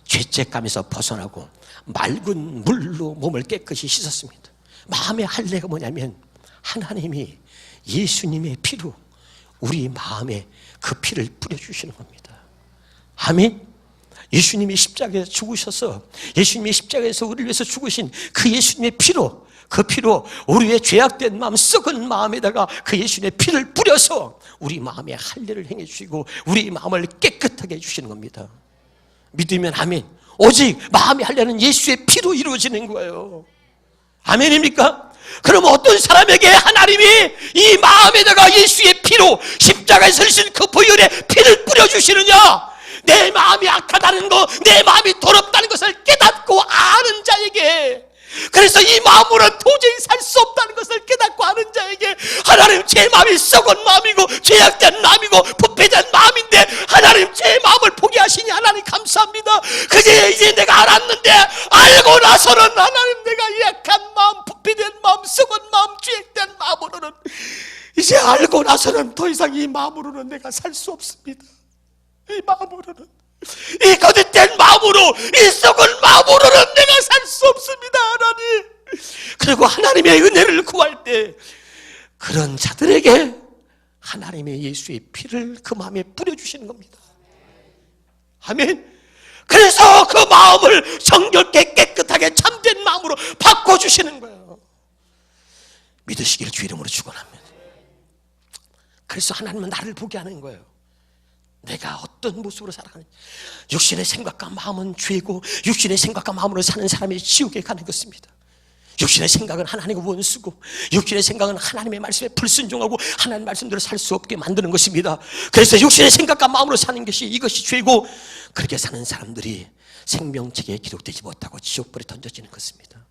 죄책감에서 벗어나고 맑은 물로 몸을 깨끗이 씻었습니다. 마음의 할례가 뭐냐면 하나님이 예수님의 피로 우리 마음에 그 피를 뿌려주시는 겁니다. 아멘. 예수님이 십자가에서 죽으셔서 예수님이 십자가에서 우리를 위해서 죽으신 그 예수님의 피로 그 피로 우리의 죄악된 마음, 썩은 마음에다가 그 예수님의 피를 뿌려서 우리 마음에 할례를 행해 주시고 우리 마음을 깨끗하게 해주시는 겁니다. 믿으면 아멘. 오직 마음의 할례는 예수의 피로 이루어지는 거예요. 아멘입니까? 그럼 어떤 사람에게 하나님이 이 마음에다가 예수의 피로 십자가에 설신 그 보혈의 피를 뿌려주시느냐? 내 마음이 악하다는 거, 내 마음이 더럽다는 것을 깨닫고 아는 자에게, 그래서 이 마음으로는 도저히 살 수 없다는 것을 깨닫고 아는 자에게 하나님 제 마음이 썩은 마음이고 죄악된 마음이고 부패된 마음인데 하나님 제 마음을 포기하시니 하나님 감사합니다. 그제 이제 내가 알았는데 알고 나서는 하나님 내가 이 약한 마음, 부패된 마음, 썩은 마음, 죄악된 마음으로는 이제 알고 나서는 더 이상 이 마음으로는 내가 살 수 없습니다. 이 마음으로는, 이 거짓된 마음으로, 이 썩은 마음으로는 내가 살 수 없습니다. 하나님. 그리고 하나님의 은혜를 구할 때 그런 자들에게 하나님의 예수의 피를 그 마음에 뿌려주시는 겁니다. 아멘. 그래서 그 마음을 정결케 깨끗하게 참된 마음으로 바꿔주시는 거예요. 믿으시기를 주 이름으로 축원합니다. 그래서 하나님은 나를 보게 하는 거예요. 내가 어떤 모습으로 살아가는지. 육신의 생각과 마음은 죄고 육신의 생각과 마음으로 사는 사람이 지옥에 가는 것입니다. 육신의 생각은 하나님의 원수고 육신의 생각은 하나님의 말씀에 불순종하고 하나님의 말씀대로 살 수 없게 만드는 것입니다. 그래서 육신의 생각과 마음으로 사는 것이 이것이 죄고, 그렇게 사는 사람들이 생명책에 기록되지 못하고 지옥불에 던져지는 것입니다.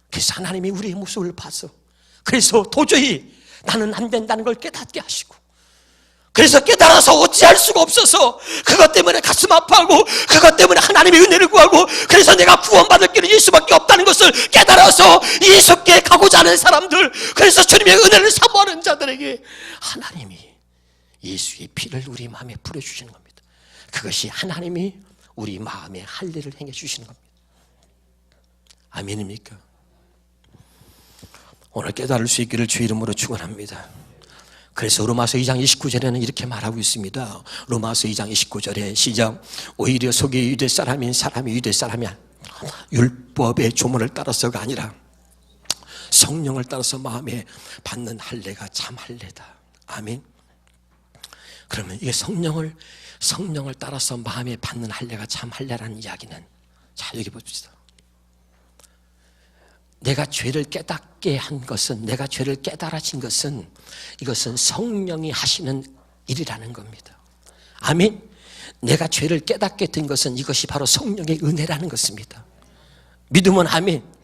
그래서 하나님이 우리의 모습을 봐서, 그래서 도저히 나는 안 된다는 걸 깨닫게 하시고, 그래서 깨달아서 어찌할 수가 없어서 그것 때문에 가슴 아파하고 그것 때문에 하나님의 은혜를 구하고, 그래서 내가 구원받을 길은 예수밖에 없다는 것을 깨달아서 예수께 가고자 하는 사람들, 그래서 주님의 은혜를 사모하는 자들에게 하나님이 예수의 피를 우리 마음에 뿌려주시는 겁니다. 그것이 하나님이 우리 마음에 할 일을 행해 주시는 겁니다. 아멘입니까? 오늘 깨달을 수 있기를 주 이름으로 축원합니다. 그래서 로마서 2장 29절에는 이렇게 말하고 있습니다. 로마서 2장 29절에 시작. 오히려 속이 유대 사람인 사람이 유대 사람이 율법의 조문을 따라서가 아니라 성령을 따라서 마음에 받는 할례가 참 할례다. 아멘. 그러면 이게 성령을 따라서 마음에 받는 할례가 참 할례라는 이야기는, 자 여기 봅시다. 내가 죄를 깨닫게 한 것은, 내가 죄를 깨달아진 것은, 이것은 성령이 하시는 일이라는 겁니다. 아멘. 내가 죄를 깨닫게 된 것은 이것이 바로 성령의 은혜라는 것입니다. 믿으면 아멘.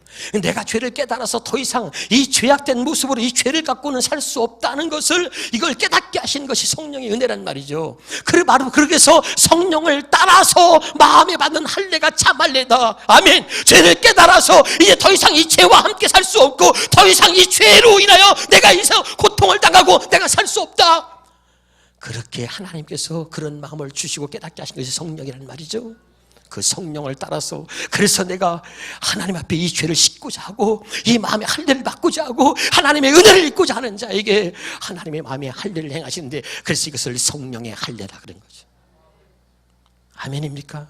내가 죄를 깨달아서 더 이상 이 죄악된 모습으로 이 죄를 갖고는 살 수 없다는 것을, 이걸 깨닫게 하시는 것이 성령의 은혜란 말이죠. 그래 바로 그렇게 해서 성령을 따라서 마음에 받는 할례가 참 할례다. 아멘. 죄를 깨달아서 이제 더 이상 이 죄와 함께 살 수 없고, 더 이상 이 죄로 인하여 내가 이상 고통을 당하고 내가 살 수 없다. 그렇게 하나님께서 그런 마음을 주시고 깨닫게 하신 것이 성령이란 말이죠. 그 성령을 따라서, 그래서 내가 하나님 앞에 이 죄를 씻고자 하고 이 마음의 할례를 받고자 하고 하나님의 은혜를 입고자 하는 자에게 하나님의 마음의 할례를 행하시는데, 그래서 이것을 성령의 할례라 그런 거죠. 아멘입니까?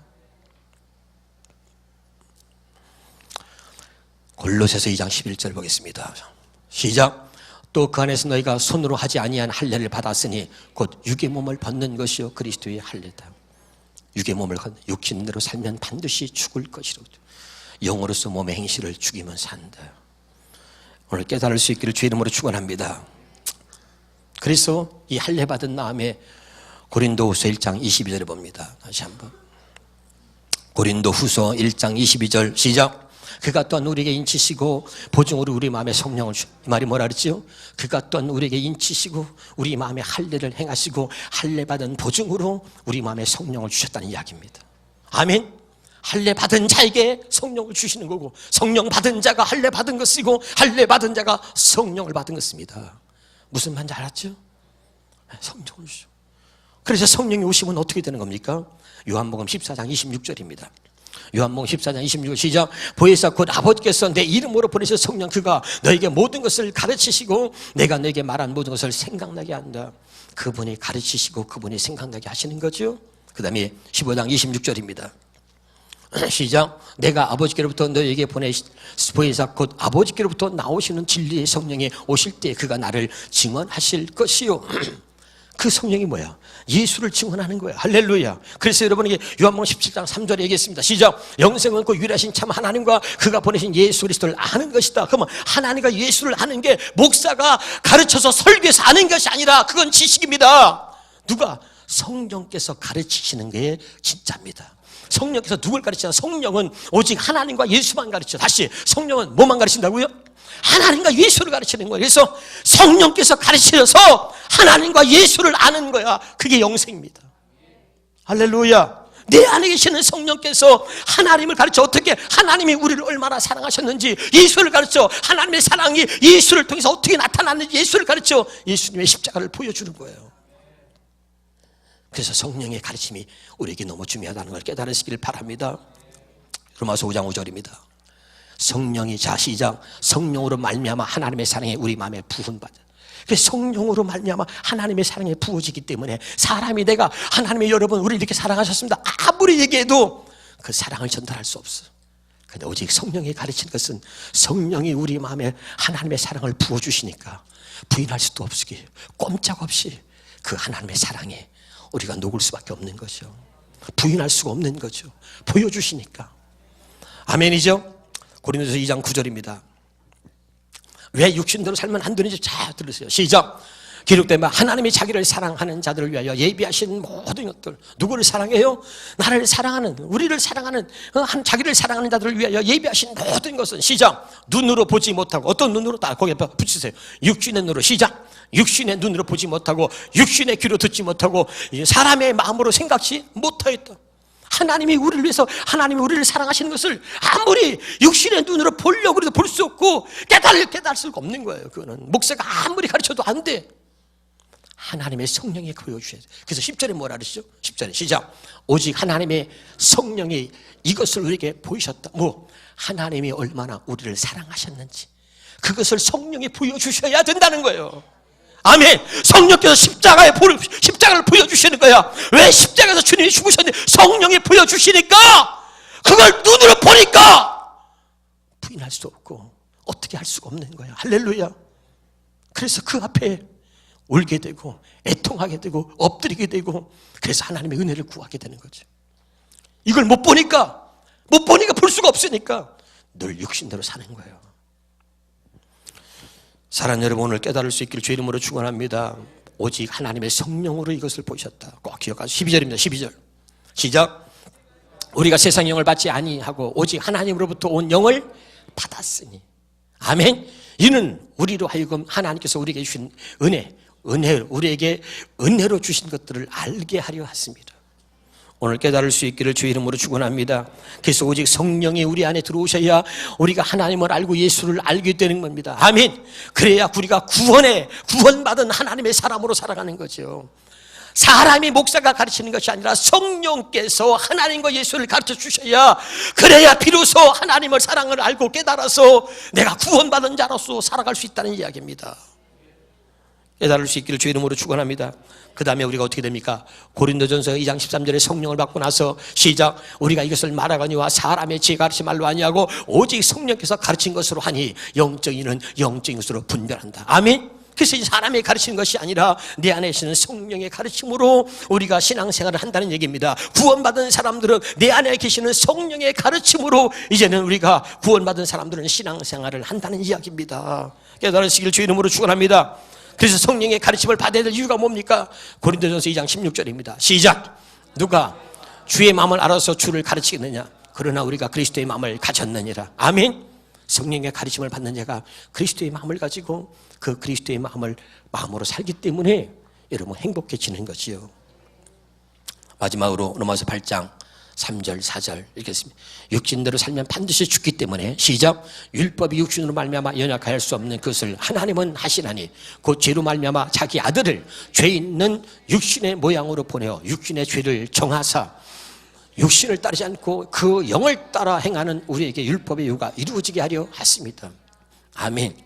골로새서 2장 11절 보겠습니다. 시작. 또 그 안에서 너희가 손으로 하지 아니한 할례를 받았으니 곧 육의 몸을 벗는 것이요 그리스도의 할례다. 육의 몸을 육신대로 살면 반드시 죽을 것이로도 영으로서 몸의 행실을 죽이면 산다. 오늘 깨달을 수 있기를 주 이름으로 축원합니다. 그래서 이 할례 받은 다음에 고린도후서 1장 22절을 봅니다. 다시 한번 고린도후서 1장 22절 시작. 그가 또한 우리에게 인치시고 보증으로 우리 마음에 성령을 이 말이 뭐라 그랬지요? 그가 또한 우리에게 인치시고 우리 마음에 할례를 행하시고 할례 받은 보증으로 우리 마음에 성령을 주셨다는 이야기입니다. 아멘. 할례 받은 자에게 성령을 주시는 거고, 성령 받은 자가 할례 받은 것이고 할례 받은 자가 성령을 받은 것입니다. 무슨 말인지 알았죠? 성령을 주죠. 그래서 성령이 오시면 어떻게 되는 겁니까? 요한복음 14장 26절입니다. 요한복음 14장 26절 시작. 보혜사 곧 아버지께서 내 이름으로 보내신 성령, 그가 너에게 모든 것을 가르치시고 내가 너에게 말한 모든 것을 생각나게 한다. 그분이 가르치시고 그분이 생각나게 하시는 거죠. 그 다음에 15장 26절입니다. 시작. 내가 아버지께로부터 너에게 보내신 보혜사 곧 아버지께로부터 나오시는 진리의 성령이 오실 때 그가 나를 증언하실 것이요. 그 성령이 뭐야? 예수를 증언하는 거야. 할렐루야. 그래서 여러분에게 요한복음 17장 3절에 얘기했습니다. 시작. 영생은 그 유일하신 참 하나님과 그가 보내신 예수 그리스도를 아는 것이다. 그러면 하나님과 예수를 아는 게 목사가 가르쳐서 설교해서 아는 것이 아니라 그건 지식입니다. 누가? 성령께서 가르치시는 게 진짜입니다. 성령께서 누굴 가르치나? 성령은 오직 하나님과 예수만 가르쳐. 다시, 성령은 뭐만 가르친다고요? 하나님과 예수를 가르치는 거예요. 그래서 성령께서 가르치셔서 하나님과 예수를 아는 거야. 그게 영생입니다. 할렐루야. 내 안에 계시는 성령께서 하나님을 가르쳐, 어떻게 하나님이 우리를 얼마나 사랑하셨는지, 예수를 가르쳐 하나님의 사랑이 예수를 통해서 어떻게 나타났는지 예수를 가르쳐 예수님의 십자가를 보여주는 거예요. 그래서 성령의 가르침이 우리에게 너무 중요하다는 걸 깨달으시길 바랍니다. 로마서 5장 5절입니다. 성령이, 자 시작. 성령으로 말미암아 하나님의 사랑이 우리 마음에 부은받아. 그래서 성령으로 말미암아 하나님의 사랑이 부어지기 때문에 사람이, 내가 하나님의 여러분 우리 이렇게 사랑하셨습니다 아무리 얘기해도 그 사랑을 전달할 수 없어. 근데 오직 성령이 가르치는 것은 성령이 우리 마음에 하나님의 사랑을 부어주시니까 부인할 수도 없으기 꼼짝없이 그 하나님의 사랑에 우리가 녹을 수밖에 없는 거죠. 부인할 수가 없는 거죠. 보여주시니까. 아멘이죠? 고린도서 2장 9절입니다. 왜 육신대로 살면 안 되는지 잘 들으세요. 시작. 기록된 바 하나님이 자기를 사랑하는 자들을 위하여 예비하신 모든 것들. 누구를 사랑해요? 나를 사랑하는, 우리를 사랑하는, 자기를 사랑하는 자들을 위하여 예비하신 모든 것은 시작. 눈으로 보지 못하고, 어떤 눈으로? 다 거기에 붙이세요. 육신의 눈으로. 시작. 육신의 눈으로 보지 못하고 육신의 귀로 듣지 못하고 사람의 마음으로 생각지 못하였다. 하나님이 우리를 위해서, 하나님이 우리를 사랑하시는 것을 아무리 육신의 눈으로 보려고 해도 볼 수 없고 깨달을 수가 없는 거예요. 그거는 목사가 아무리 가르쳐도 안 돼. 하나님의 성령이 보여주셔야 돼. 그래서 10절에 뭐라 그러시죠? 10절에 시작. 오직 하나님의 성령이 이것을 우리에게 보이셨다. 뭐? 하나님이 얼마나 우리를 사랑하셨는지 그것을 성령이 보여주셔야 된다는 거예요. 아멘. 성령께서 십자가를 보여주시는 거야. 왜? 십자가에서 주님이 죽으셨는데 성령이 보여주시니까 그걸 눈으로 보니까 부인할 수 없고 어떻게 할 수가 없는 거야. 할렐루야. 그래서 그 앞에 울게 되고 애통하게 되고 엎드리게 되고 그래서 하나님의 은혜를 구하게 되는 거죠. 이걸 못 보니까 볼 수가 없으니까 늘 육신대로 사는 거예요. 사랑하는 여러분, 오늘 깨달을 수 있기를 주의 이름으로 축원합니다. 오직 하나님의 성령으로 이것을 보셨다. 꼭 기억하시고 12절입니다. 12절 시작. 우리가 세상 영을 받지 아니하고 오직 하나님으로부터 온 영을 받았으니. 아멘. 이는 우리로 하여금 하나님께서 우리에게 주신 은혜, 우리에게 은혜로 주신 것들을 알게 하려 하십니다. 오늘 깨달을 수 있기를 주의 이름으로 축원합니다. 그래서 오직 성령이 우리 안에 들어오셔야 우리가 하나님을 알고 예수를 알게 되는 겁니다. 아멘. 그래야 우리가 구원받은 하나님의 사람으로 살아가는 거죠. 사람이 목사가 가르치는 것이 아니라 성령께서 하나님과 예수를 가르쳐 주셔야, 그래야 비로소 하나님의 사랑을 알고 깨달아서 내가 구원받은 자로서 살아갈 수 있다는 이야기입니다. 깨달을 수 있기를 주의 이름으로 축원합니다. 그 다음에 우리가 어떻게 됩니까? 고린도전서 2장 13절에 성령을 받고 나서 시작. 우리가 이것을 말하거니와 사람의 지혜 가르치 말로 아니하고 오직 성령께서 가르친 것으로 하니 영적인은 영적인 것으로 분별한다. 아멘. 그래서 사람이 가르치는 것이 아니라 내 안에 계시는 성령의 가르침으로 우리가 신앙생활을 한다는 얘기입니다. 구원받은 사람들은 내 안에 계시는 성령의 가르침으로 이제는 우리가 구원받은 사람들은 신앙생활을 한다는 이야기입니다. 깨달으시길 주의 이름으로 축원합니다. 그래서 성령의 가르침을 받아야 될 이유가 뭡니까? 고린도전서 2장 16절입니다. 시작. 누가 주의 마음을 알아서 주를 가르치겠느냐? 그러나 우리가 그리스도의 마음을 가졌느니라. 아멘. 성령의 가르침을 받는 자가 그리스도의 마음을 가지고 그 그리스도의 마음으로 살기 때문에 여러분 행복해지는 거지요. 마지막으로 로마서 8장 3절 4절 읽겠습니다. 육신대로 살면 반드시 죽기 때문에 시작. 율법이 육신으로 말미암아 연약할 수 없는 것을 하나님은 하시나니 곧 죄로 말미암아 자기 아들을 죄 있는 육신의 모양으로 보내어 육신의 죄를 정하사 육신을 따르지 않고 그 영을 따라 행하는 우리에게 율법의 요구가 이루어지게 하려 하십니다. 아멘.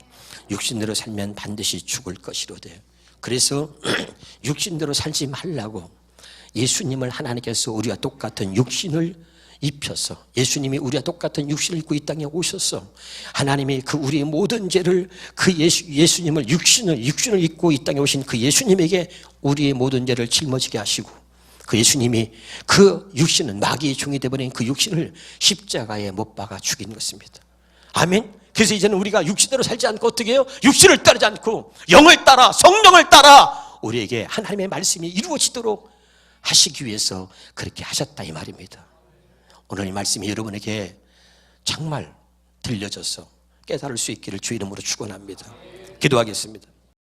육신대로 살면 반드시 죽을 것이로되 그래서 육신대로 살지 말라고 예수님을 하나님께서 우리와 똑같은 육신을 입혀서, 예수님이 우리와 똑같은 육신을 입고 이 땅에 오셔서 하나님이 그 우리의 모든 죄를 그 예수님을 육신을 입고 이 땅에 오신 그 예수님에게 우리의 모든 죄를 짊어지게 하시고 그 예수님이 그 육신은 마귀의 종이 되어버린 그 육신을 십자가에 못 박아 죽인 것입니다. 아멘. 그래서 이제는 우리가 육신대로 살지 않고 어떻게 해요? 육신을 따르지 않고 영을 따라, 성령을 따라 우리에게 하나님의 말씀이 이루어지도록 하시기 위해서 그렇게 하셨다 이 말입니다. 오늘 이 말씀이 여러분에게 정말 들려져서 깨달을 수 있기를 주 이름으로 축원합니다. 기도하겠습니다.